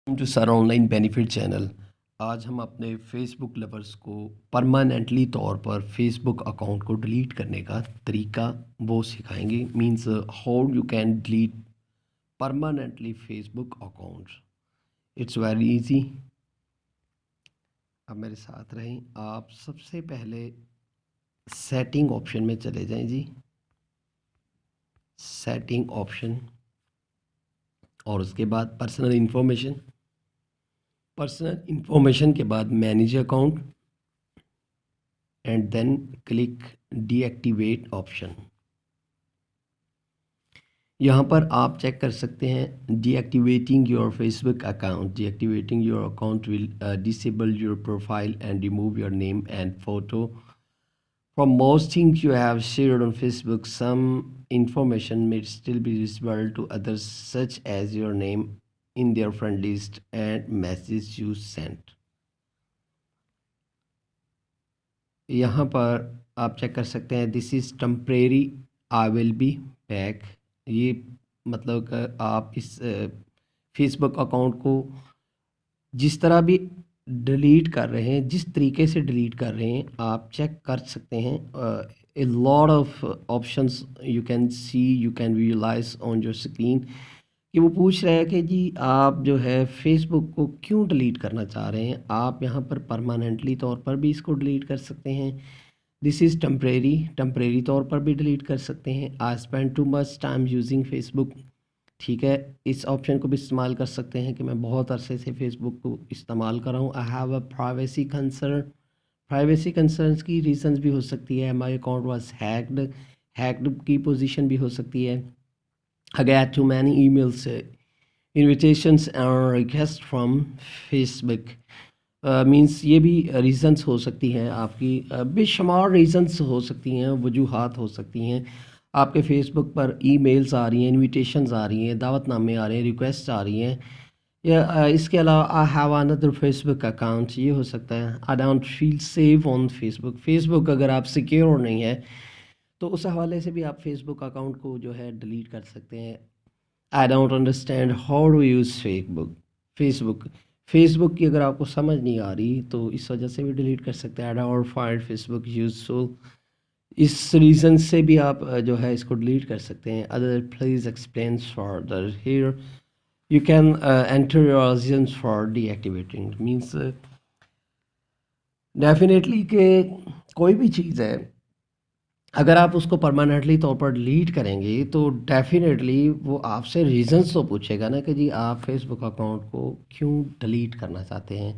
To sir online benefit channel. आज हम अपने फेसबुक लवर्स को परमानेंटली तौर पर फेसबुक अकाउंट को डिलीट करने का तरीका वो सिखाएंगे। Means how you can delete permanently Facebook account. It's very easy. अब मेरे साथ रहें। आप सबसे पहले सेटिंग ऑप्शन में चले जाएं जी। सेटिंग ऑप्शन और उसके बाद पर्सनल इंफॉर्मेशन। पर्सनल इंफॉर्मेशन के बाद manage account and then click deactivate option. यहाँ पर आप चेक कर सकते हैं deactivating your Facebook account. Deactivating your account will disable your profile and remove your name and photo from most things you have shared on Facebook. Some information may still be visible to others, such as your name in their friend list and messages you sent. यहाँ पर आप check कर सकते हैं this is temporary, I will be back. ये मतलब कि आप इस फेसबुक अकाउंट को जिस तरह भी डिलीट कर रहे हैं, जिस तरीके से डिलीट कर रहे हैं, आप चेक कर सकते हैं। A lot of options you can see, you can visualise on your screen कि वो पूछ रहे हैं कि जी आप जो है फेसबुक को क्यों डिलीट करना चाह रहे हैं। आप यहाँ पर परमानेंटली तौर पर भी इसको डिलीट कर सकते हैं। दिस इज़ टेम्परेरी, टेम्परेरी तौर पर भी डिलीट कर सकते हैं। I spend too much time using Facebook. ठीक है, इस ऑप्शन को भी इस्तेमाल कर सकते हैं कि मैं बहुत अरसे से फेसबुक को इस्तेमाल कर रहा हूँ। I have a privacy concern. Privacy concerns की रीजंस भी हो सकती है। My account was hacked, hacked की पोजीशन भी हो सकती है। I get too many emails, invitations and request from Facebook. Means ये भी रीजंस हो सकती हैं आपकी, बेशुमार रीजंस हो सकती हैं, वजूहात हो सकती हैं। आपके फेसबुक पर ईमेल्स आ रही हैं, इनविटेशंस आ रही हैं, दावतनामे आ रहे हैं, रिक्वेस्ट आ रही हैं, या इसके अलावा आई हैव अनदर फेसबुक अकाउंट, ये हो सकता है। I don't feel safe on Facebook. Facebook अगर आप सिक्योर नहीं है तो उस हवाले से भी आप फेसबुक अकाउंट को जो है डिलीट कर सकते हैं। I don't understand how to use Facebook. Facebook Facebook की अगर आपको समझ नहीं आ रही तो इस वजह से भी डिलीट कर सकते हैं। I don't find Facebook useful. इस रीज़न से भी आप जो है इसको डिलीट कर सकते हैं। Other please explain further here. You can enter your reasons for deactivating. Means definitely कि कोई भी चीज़ है, अगर आप उसको परमानेंटली तौर पर डिलीट करेंगे तो डेफिनेटली वो आपसे रीजंस तो पूछेगा ना कि जी आप फेसबुक अकाउंट को क्यों डिलीट करना चाहते हैं।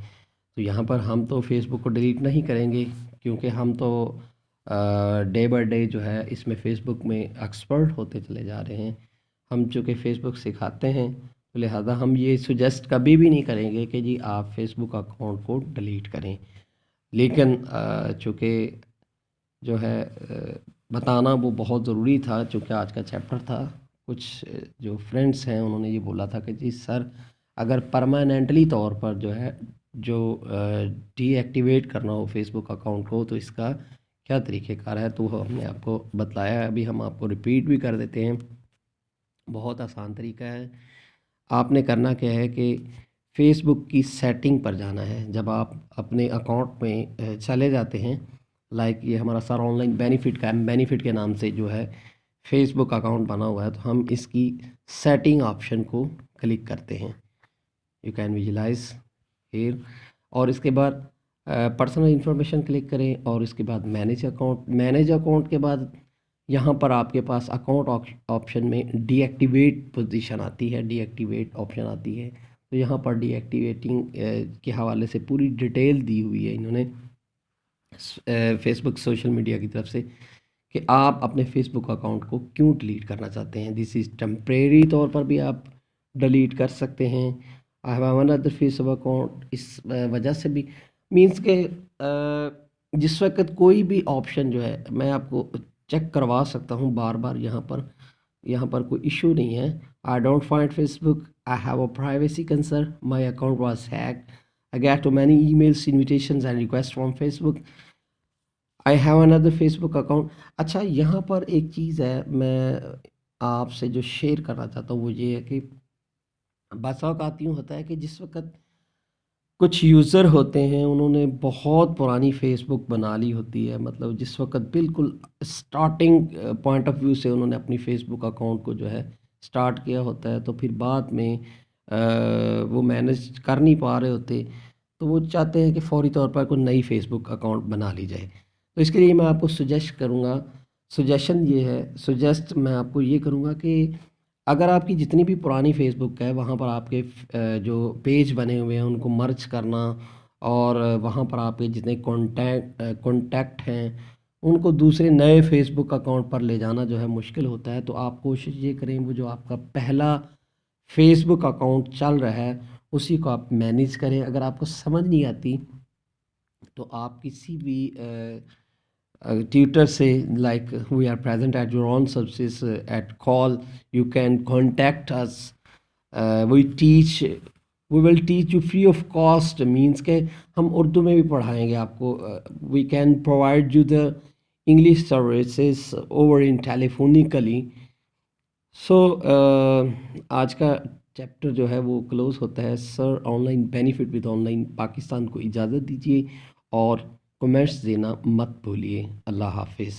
तो यहाँ पर हम तो फेसबुक को डिलीट नहीं करेंगे क्योंकि हम तो डे बाय डे जो है इसमें फ़ेसबुक में एक्सपर्ट होते चले जा रहे हैं। हम चूँकि फ़ेसबुक सिखाते हैं तो लिहाजा हम ये सुजेस्ट कभी भी नहीं करेंगे कि जी आप फेसबुक अकाउंट को डिलीट करें। लेकिन चूँकि जो है बताना वो बहुत ज़रूरी था चूँकि आज का चैप्टर था। कुछ जो फ्रेंड्स हैं उन्होंने ये बोला था कि जी सर अगर परमानेंटली तौर पर जो है जो डीएक्टिवेट करना हो फेसबुक अकाउंट को तो इसका क्या तरीक़ेकार है। तो हमने आपको बतलाया है, अभी हम आपको रिपीट भी कर देते हैं। बहुत आसान तरीका है। आपने करना क्या है कि फ़ेसबुक की सेटिंग पर जाना है। जब आप अपने अकाउंट में चले जाते हैं, लाइक ये हमारा सर ऑनलाइन बेनिफिट का बेनिफिट के नाम से जो है फ़ेसबुक अकाउंट बना हुआ है, तो हम इसकी सेटिंग ऑप्शन को क्लिक करते हैं। You can visualise here. और इसके बाद पर्सनल इंफॉर्मेशन क्लिक करें और इसके बाद मैनेज अकाउंट। मैनेज अकाउंट के बाद यहाँ पर आपके पास अकाउंट ऑप्शन में डीएक्टिवेट पोजीशन आती है, डीएक्टिवेट ऑप्शन आती है। तो यहाँ पर डीएक्टिवेटिंग के हवाले से पूरी डिटेल दी हुई है इन्होंने फेसबुक सोशल मीडिया की तरफ से कि आप अपने फेसबुक अकाउंट को क्यों डिलीट करना चाहते हैं। दिस इज़ टेम्परेरी तौर पर भी आप डिलीट कर सकते हैं। आई हैव अनदर फेसबुक अकाउंट, इस वजह से भी मींस के जिस वक्त कोई भी ऑप्शन जो है मैं आपको चेक करवा सकता हूँ बार बार। यहाँ पर कोई इशू नहीं है। I don't find Facebook, I have a privacy concern, my account was hacked, I get too many emails, invitations and request from Facebook, I have another Facebook account. अच्छा, यहाँ पर एक चीज़ है मैं आपसे जो शेयर करना चाहता हूँ वो ये है कि बस औक़ात यूँ होता है कि जिस वक़्त कुछ यूज़र होते हैं, उन्होंने बहुत पुरानी फ़ेसबुक बना ली होती है, मतलब जिस वक़्त बिल्कुल स्टार्टिंग पॉइंट ऑफ व्यू से उन्होंने अपनी फ़ेसबुक अकाउंट को जो है स्टार्ट किया होता है, तो फिर बाद में वो मैनेज कर नहीं पा रहे होते, तो वो चाहते हैं कि फ़ौरी तौर पर कोई नई फ़ेसबुक अकाउंट बना ली जाए। तो इसके लिए मैं आपको सजेशन ये है, सजेस्ट मैं आपको ये करूँगा कि अगर आपकी जितनी भी पुरानी फ़ेसबुक है, वहाँ पर आपके जो पेज बने हुए हैं उनको मर्ज करना, और वहाँ पर आपके जितने कॉन्टैक्ट हैं उनको दूसरे नए फ़ेसबुक अकाउंट पर ले जाना जो है मुश्किल होता है। तो आप कोशिश ये करें, वो जो आपका पहला फ़ेसबुक अकाउंट चल रहा है उसी को आप मैनेज करें। अगर आपको समझ नहीं आती तो आप किसी भी tutor say, like, we are present at your own services, at call you can contact us. we teach we will teach you free of cost, means के हम उर्दू में भी पढ़ाएंगे आपको. We can provide you the English services over in telephonically. So आज का chapter जो है वो क्लोज होता है. Sir, online benefit with online Pakistan को इजाज़त दीजिए और कमेंट्स देना मत भूलिए. अल्लाह हाफिज़.